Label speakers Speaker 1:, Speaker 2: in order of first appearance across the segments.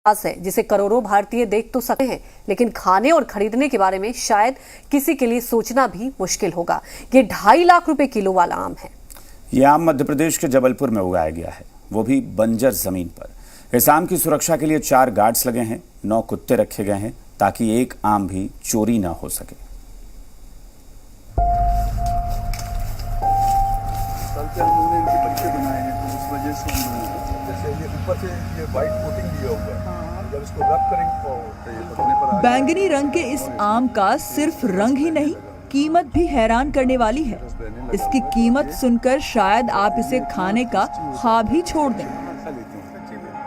Speaker 1: है जिसे करोड़ों भारतीय देख तो सकते हैं, लेकिन खाने और खरीदने के बारे में शायद किसी के लिए सोचना भी मुश्किल होगा। ये 2.5 लाख रुपए किलो वाला आम है।
Speaker 2: ये आम मध्य प्रदेश के जबलपुर में उगाया गया है, वो भी बंजर जमीन पर। इस आम की सुरक्षा के लिए 4 गार्ड्स लगे हैं, 9 कुत्ते रखे गए हैं ताकि एक आम भी चोरी ना हो सके।
Speaker 3: बच्चे बनाए हैं तो उस वजह से जैसे ये ऊपर से ये वाइट कोटिंग दिया हुआ है, जब इसको रब करेंगे तो ये पकने पर
Speaker 4: बैंगनी रंग के इस आम का सिर्फ रंग ही नहीं, कीमत भी हैरान करने वाली है। इसकी कीमत सुनकर शायद आप इसे खाने का ख्वाब ही छोड़ दें।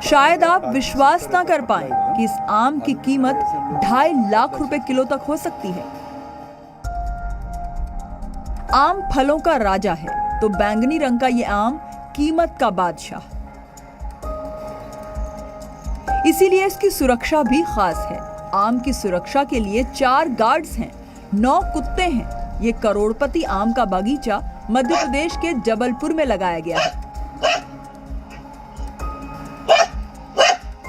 Speaker 4: शायद आप विश्वास ना कर पाएं कि इस आम की कीमत 2.5 लाख रुपए किलो तक हो सकती है। आम फलों का राजा है तो बैंगनी रंग का ये आम कीमत का बादशाह। इसीलिए इसकी सुरक्षा भी खास है। आम की सुरक्षा के लिए 4 गार्ड्स हैं, 9 कुत्ते हैं। ये करोड़पति आम का बगीचा मध्य प्रदेश के जबलपुर में लगाया गया है।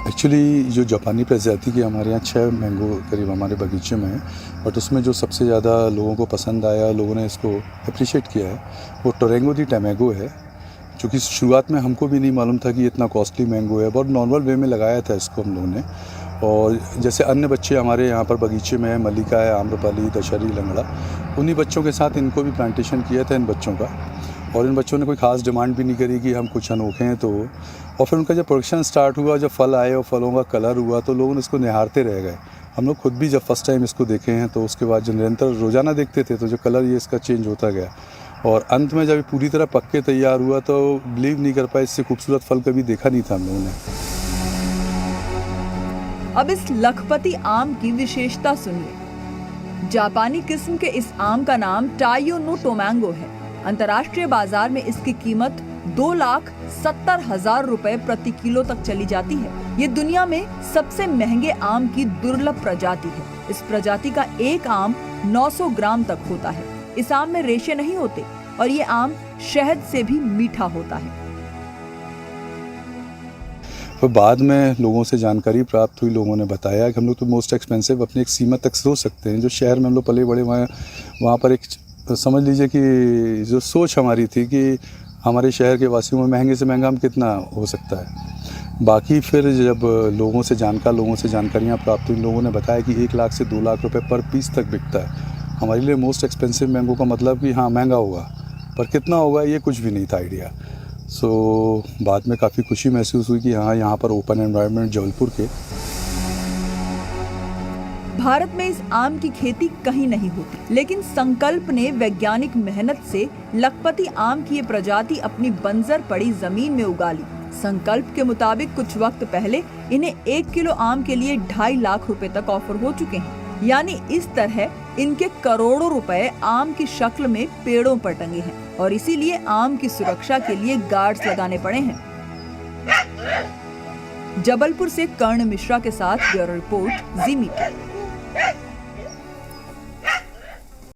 Speaker 3: एक्चुअली जो जापानी प्रजाति की हमारे यहाँ 6 मैंगो करीब हमारे बगीचे में है, बट उसमें जो सबसे ज़्यादा लोगों को पसंद आया, लोगों ने इसको अप्रिशिएट किया है, वो टोरेंगो दी टैमेगो है, जो कि शुरुआत में हमको भी नहीं मालूम था कि इतना कॉस्टली मैंगो है। बहुत नॉर्मल वे में लगाया था इसको हम लोगों ने। और जैसे अन्य बच्चे हमारे यहाँ पर बगीचे में है, मल्लिका है, आम्रपाली, दशहरी, लंगड़ा, उन्हीं बच्चों के साथ इनको भी प्लांटेशन किया था इन बच्चों का। और इन बच्चों ने कोई ख़ास डिमांड भी नहीं करी कि हम कुछ अनोखे हैं तो। और फिर उनका जब प्रोडक्शन स्टार्ट हुआ, जब फल आए और फलों का कलर हुआ तो लोग इसको निहारते रह गए। हम लोग खुद भी जब फर्स्ट टाइम इसको देखे हैं तो उसके बाद जो निरंतर रोज़ाना देखते थे तो जो कलर ये इसका चेंज होता गया। और अंत में जब पूरी तरह पक के तैयार हुआ तो बिलीव नहीं कर पाए, इससे खूबसूरत फल कभी देखा नहीं था हम लोगों ने।
Speaker 4: अब इस लखपति आम की विशेषता सुनिए। जापानी किस्म के इस आम का नाम टाइयो नो टोमैंगो है। अंतर्राष्ट्रीय बाजार में इसकी कीमत 2,70,000 रुपए प्रति किलो तक चली जाती है। ये दुनिया में सबसे महंगे आम की दुर्लभ प्रजाति है। इस प्रजाति का एक आम 900 ग्राम तक होता है। इस आम में रेशे नहीं होते और ये आम शहद से भी मीठा होता है।
Speaker 3: फिर बाद में लोगों से जानकारी प्राप्त हुई, लोगों ने बताया कि हम लोग तो मोस्ट एक्सपेंसिव अपनी एक सीमा तक सोच सकते हैं। जो शहर में हम लोग पले बड़े वहाँ पर एक समझ लीजिए कि जो सोच हमारी थी कि हमारे शहर के वासियों में महंगे से महंगा आम कितना हो सकता है। बाकी फिर जब लोगों से जानकारियाँ प्राप्त हुई, लोगों ने बताया कि 1 लाख से 2 लाख रुपए पर पीस तक बिकता है। हमारे लिए मोस्ट एक्सपेंसिव मैंगो का मतलब कि हाँ महंगा होगा, पर कितना होगा ये कुछ भी नहीं था आइडिया। सो बाद में काफ़ी खुशी महसूस हुई कि हाँ यहाँ पर ओपन एनवायरनमेंट जबलपुर के।
Speaker 4: भारत में इस आम की खेती कहीं नहीं होती, लेकिन संकल्प ने वैज्ञानिक मेहनत से लखपति आम की ये प्रजाति अपनी बंजर पड़ी जमीन में उगा ली। संकल्प के मुताबिक कुछ वक्त पहले इन्हें 1 किलो आम के लिए 2.5 लाख रुपए तक ऑफर हो चुके हैं। यानी इस तरह इनके करोड़ों रुपए आम की शक्ल में पेड़ों पर टंगे हैं और इसीलिए आम की सुरक्षा के लिए गार्ड्स लगाने पड़े हैं। जबलपुर से कर्ण मिश्रा के साथ ब्यूरो रिपोर्ट, जी मीडिया।